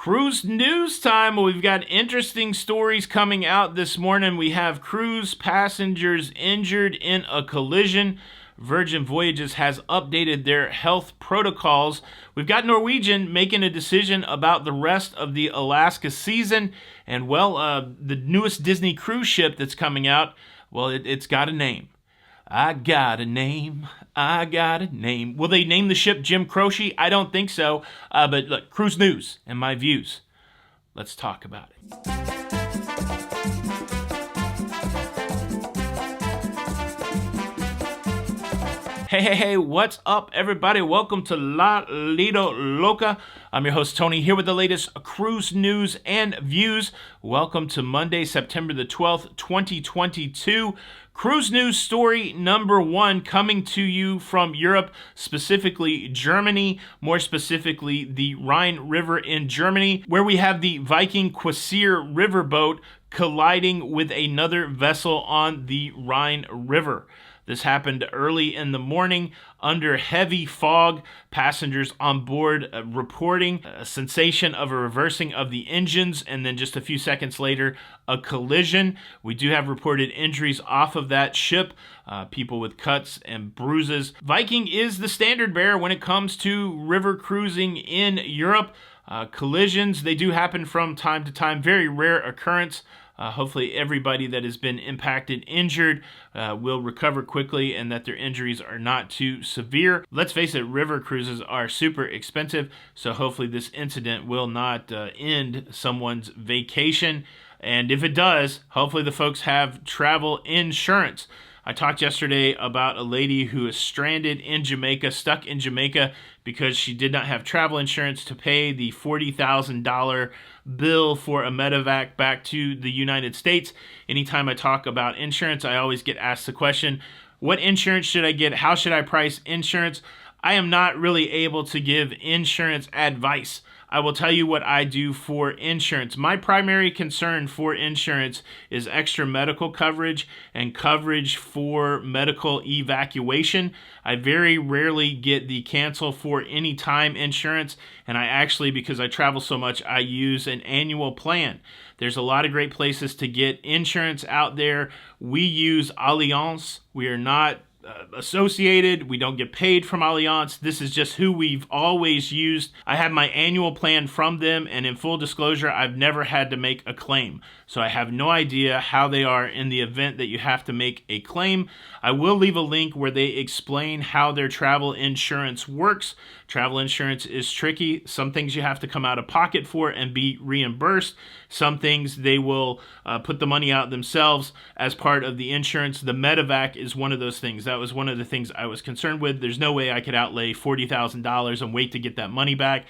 Cruise news time. We've got interesting stories coming out this morning. We have cruise passengers injured in a collision. Virgin Voyages has updated their health protocols. We've got Norwegian making a decision about the rest of the Alaska season. And, the newest Disney cruise ship that's coming out, it's got a name. I got a name. I got a name. Will they name the ship Jim Croce? I don't think so. But look, cruise news and my views. Let's talk about it. Hey, what's up, everybody? Welcome to Lido, Loca. I'm your host, Tony, here with the latest cruise news and views. Welcome to Monday, September the 12th, 2022. Cruise news story number one coming to you from Europe, specifically Germany, more specifically the Rhine River in Germany, where we have the Viking Quasir riverboat colliding with another vessel on the Rhine River. This happened early in the morning under heavy fog. Passengers on board reporting a sensation of a reversing of the engines, and then just a few seconds later, a collision. We do have reported injuries off of that ship, people with cuts and bruises. Viking is the standard bearer when it comes to river cruising in Europe. Collisions, they do happen from time to time, very rare occurrence. Hopefully everybody that has been impacted, injured, will recover quickly and that their injuries are not too severe. Let's face it, river cruises are super expensive, so hopefully this incident will not end someone's vacation. And if it does, hopefully the folks have travel insurance. I talked yesterday about a lady who is stranded in Jamaica, stuck in Jamaica, because she did not have travel insurance to pay the $40,000 bill for a medevac back to the United States. Anytime I talk about insurance, I always get asked the question, what insurance should I get? How should I price insurance? I am not really able to give insurance advice. I will tell you what I do for insurance. My primary concern for insurance is extra medical coverage and coverage for medical evacuation. I very rarely get the cancel for any time insurance, and I actually, because I travel so much, I use an annual plan. There's a lot of great places to get insurance out there. We use Allianz. We are not associated. We don't get paid from Allianz. This is just who we've always used. I have my annual plan from them, and in full disclosure, I've never had to make a claim. So I have no idea how they are in the event that you have to make a claim. I will leave a link where they explain how their travel insurance works. Travel insurance is tricky. Some things you have to come out of pocket for and be reimbursed. Some things they will put the money out themselves as part of the insurance. The medevac is one of those things. That was one of the things I was concerned with. There's no way I could outlay $40,000 and wait to get that money back.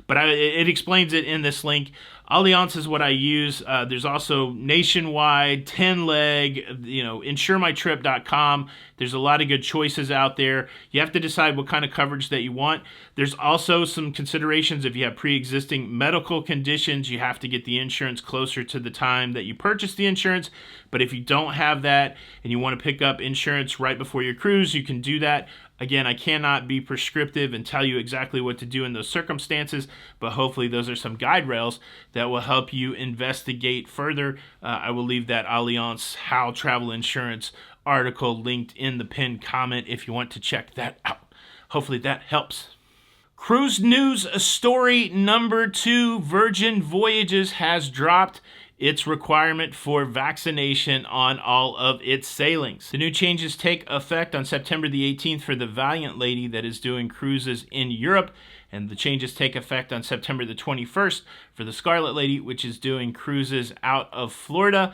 But it explains it in this link. Allianz is what I use. There's also Nationwide, 10-leg, insuremytrip.com. There's a lot of good choices out there. You have to decide what kind of coverage that you want. There's also some considerations. If you have pre-existing medical conditions, you have to get the insurance closer to the time that you purchase the insurance. But if you don't have that and you want to pick up insurance right before your cruise, you can do that. Again, I cannot be prescriptive and tell you exactly what to do in those circumstances, but hopefully those are some guide rails that will help you investigate further. I will leave that Allianz How Travel Insurance article linked in the pinned comment if you want to check that out. Hopefully that helps. Cruise news story number two, Virgin Voyages has dropped its requirement for vaccination on all of its sailings. The new changes take effect on September the 18th for the Valiant Lady that is doing cruises in Europe, and the changes take effect on September the 21st for the Scarlet Lady, which is doing cruises out of Florida.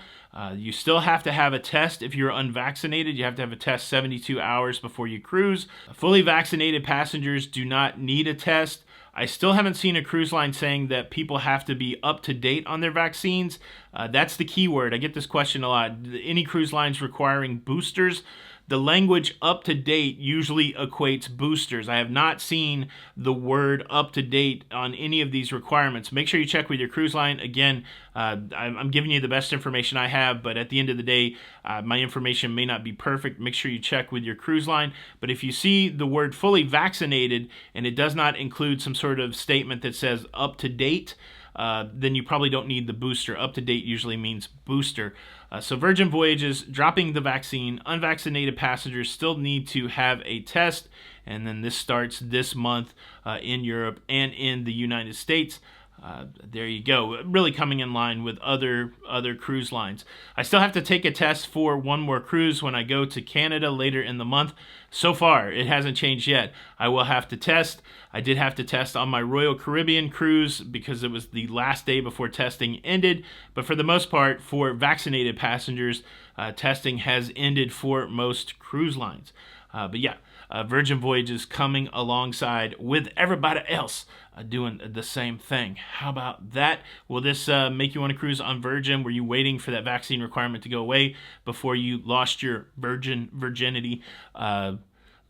You still have to have a test if you're unvaccinated. You have to have a test 72 hours before you cruise. Fully vaccinated passengers do not need a test. I still haven't seen a cruise line saying that people have to be up to date on their vaccines. That's the key word. I get this question a lot. Any cruise lines requiring boosters? The language up to date usually equates boosters. I have not seen the word up to date on any of these requirements. Make sure you check with your cruise line. Again, I'm giving you the best information I have, but at the end of the day, my information may not be perfect. Make sure you check with your cruise line. But if you see the word fully vaccinated and it does not include some sort of statement that says up to date, then you probably don't need the booster. Up to date usually means booster. So Virgin Voyages dropping the vaccine. Unvaccinated passengers still need to have a test, and then this starts this month in Europe and in the United States. There you go. Really coming in line with other cruise lines. I still have to take a test for one more cruise when I go to Canada later in the month. So far, it hasn't changed yet. I will have to test. I did have to test on my Royal Caribbean cruise because it was the last day before testing ended. But for the most part, for vaccinated passengers, testing has ended for most cruise lines. But yeah, Virgin Voyages coming alongside with everybody else doing the same thing. How about that? Will this make you want to cruise on Virgin? Were you waiting for that vaccine requirement to go away before you lost your virginity?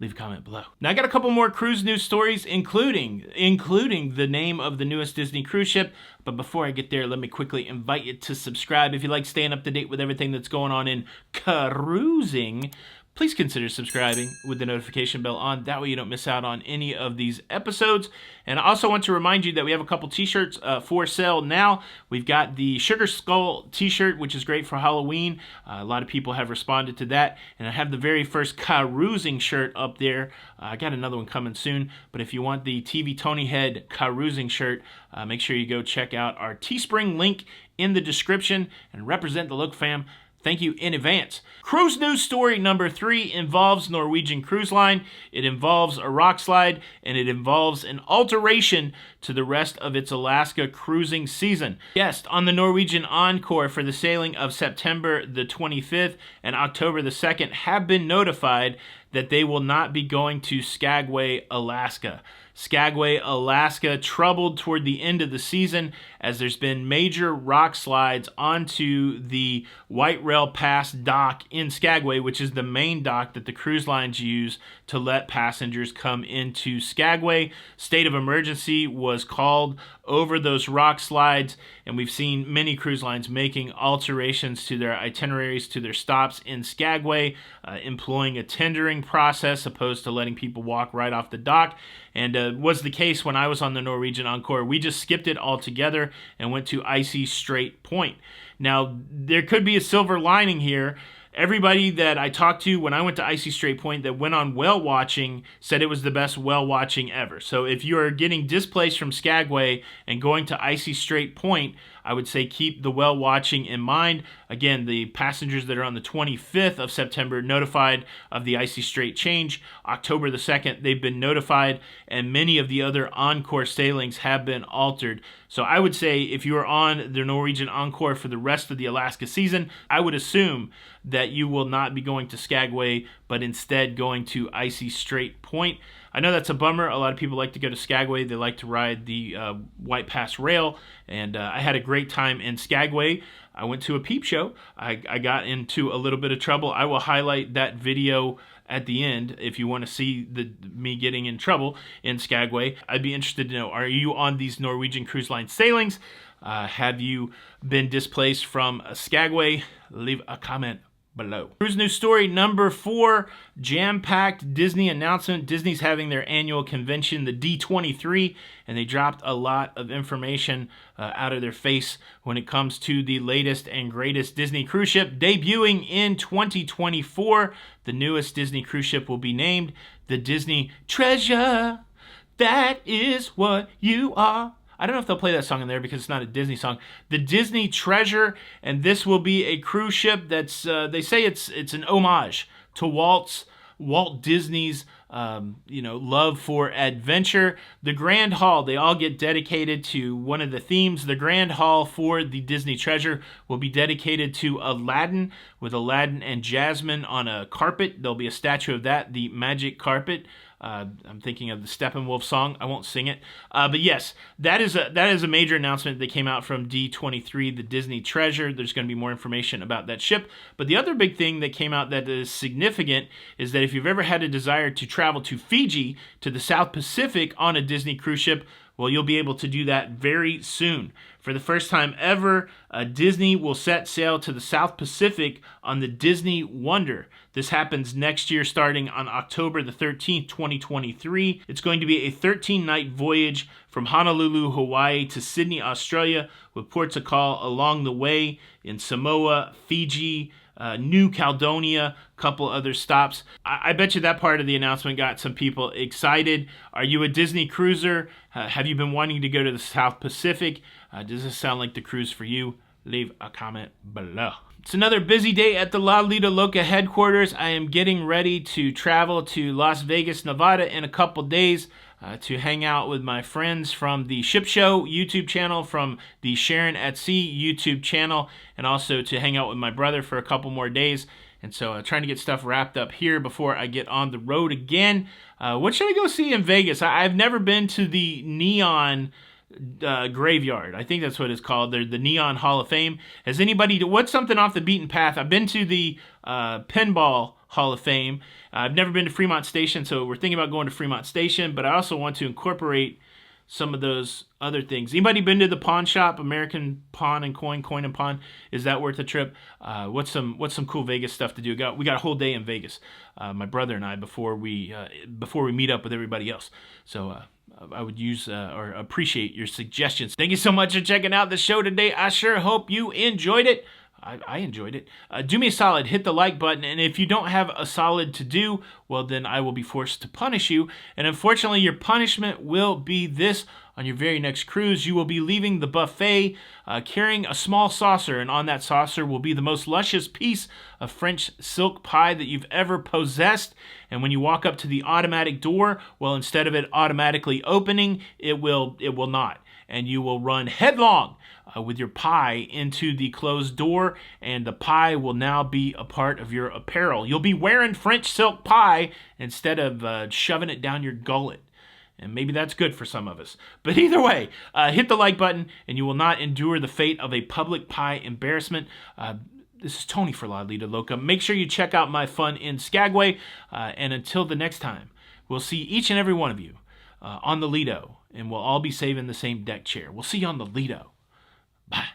Leave a comment below. Now I got a couple more cruise news stories, including the name of the newest Disney cruise ship. But before I get there, let me quickly invite you to subscribe. If you like staying up to date with everything that's going on in cruising, please consider subscribing with the notification bell on. That way you don't miss out on any of these episodes. And I also want to remind you that we have a couple t-shirts for sale now. We've got the Sugar Skull t-shirt, which is great for Halloween. A lot of people have responded to that. And I have the very first Carousing shirt up there. I got another one coming soon. But if you want the TV Tony Head Carousing shirt, make sure you go check out our Teespring link in the description and represent the Loca fam. Thank you in advance. Cruise news story number 3 involves Norwegian Cruise Line. It involves a rock slide, and it involves an alteration to the rest of its Alaska cruising season. Guests on the Norwegian Encore for the sailing of September the 25th and October the 2nd have been notified that they will not be going to Skagway, Alaska. Skagway, Alaska, troubled toward the end of the season as there's been major rock slides onto the White Rail Pass dock in Skagway, which is the main dock that the cruise lines use to let passengers come into Skagway. State of emergency was called over those rock slides, and we've seen many cruise lines making alterations to their itineraries, to their stops in Skagway, employing a tendering process opposed to letting people walk right off the dock. And was the case when I was on the Norwegian Encore. We just skipped it altogether and went to Icy Strait Point. Now, there could be a silver lining here. Everybody that I talked to when I went to Icy Strait Point that went on whale watching said it was the best whale watching ever. So if you are getting displaced from Skagway and going to Icy Strait Point, I would say keep the whale watching in mind. Again, the passengers that are on the 25th of September notified of the Icy Strait change. October the 2nd, they've been notified, and many of the other Encore sailings have been altered. So I would say if you are on the Norwegian Encore for the rest of the Alaska season, I would assume that you will not be going to Skagway, but instead going to Icy Strait Point. I know that's a bummer. A lot of people like to go to Skagway. They like to ride the White Pass Rail, and I had a great time in Skagway. I went to a peep show. I got into a little bit of trouble. I will highlight that video at the end if you want to see me getting in trouble in Skagway. I'd be interested to know, are you on these Norwegian Cruise Line sailings? Have you been displaced from Skagway? Leave a comment below. Cruise news story number 4, jam-packed Disney announcement. Disney's having their annual convention, the D23, and they dropped a lot of information out of their face when it comes to the latest and greatest Disney cruise ship debuting in 2024. The newest Disney cruise ship will be named the Disney Treasure. That is what you are. I don't know if they'll play that song in there because it's not a Disney song. The Disney Treasure, and this will be a cruise ship that's, they say it's an homage to Walt Disney's, love for adventure. The Grand Hall, they all get dedicated to one of the themes. The Grand Hall for the Disney Treasure will be dedicated to Aladdin, with Aladdin and Jasmine on a carpet. There'll be a statue of that, the magic carpet. I'm thinking of the Steppenwolf song. I won't sing it. But yes, that is a major announcement that came out from D23, the Disney Treasure. There's going to be more information about that ship. But the other big thing that came out that is significant is that if you've ever had a desire to travel to Fiji, to the South Pacific on a Disney cruise ship, Well, you'll be able to do that very soon. For the first time ever, Disney will set sail to the South Pacific on the Disney Wonder. This happens next year starting on October the 13th, 2023. It's going to be a 13-night voyage from Honolulu, Hawaii to Sydney, Australia, with ports of call along the way in Samoa, Fiji, New Caledonia, a couple other stops. I bet you that part of the announcement got some people excited. Are you a Disney cruiser? Have you been wanting to go to the South Pacific? Does this sound like the cruise for you? Leave a comment below. It's another busy day at the Lido Loca headquarters. I am getting ready to travel to Las Vegas, Nevada in a couple days to hang out with my friends from the Ship Show YouTube channel, from the Sharon at Sea YouTube channel, and also to hang out with my brother for a couple more days. And so trying to get stuff wrapped up here before I get on the road again. What should I go see in Vegas? I've never been to the Neon Graveyard. I think that's what it's called. They're the Neon Hall of Fame. Has anybody, what's something off the beaten path? I've been to the Pinball Hall of Fame. I've never been to Fremont Station, so we're thinking about going to Fremont Station, but I also want to incorporate some of those other things. Anybody been to the pawn shop, American Pawn and Coin and Pawn? Is that worth a trip? What's some cool Vegas stuff to do? We got a whole day in Vegas, my brother and I, before we meet up with everybody else. So I would use or appreciate your suggestions. Thank you so much for checking out the show today. I sure hope you enjoyed it. I enjoyed it. Do me a solid, hit the like button, and if you don't have a solid to do, well, then I will be forced to punish you, and unfortunately, your punishment will be this. On your very next cruise, you will be leaving the buffet carrying a small saucer, and on that saucer will be the most luscious piece of French silk pie that you've ever possessed, and when you walk up to the automatic door, well, instead of it automatically opening, it will not, and you will run headlong with your pie into the closed door, and the pie will now be a part of your apparel. You'll be wearing French silk pie instead of shoving it down your gullet. And maybe that's good for some of us. But either way, hit the like button, and you will not endure the fate of a public pie embarrassment. This is Tony for Lido Loca. Make sure you check out my fun in Skagway. And until the next time, we'll see each and every one of you on the Lido, and we'll all be saving the same deck chair. We'll see you on the Lido. Bye.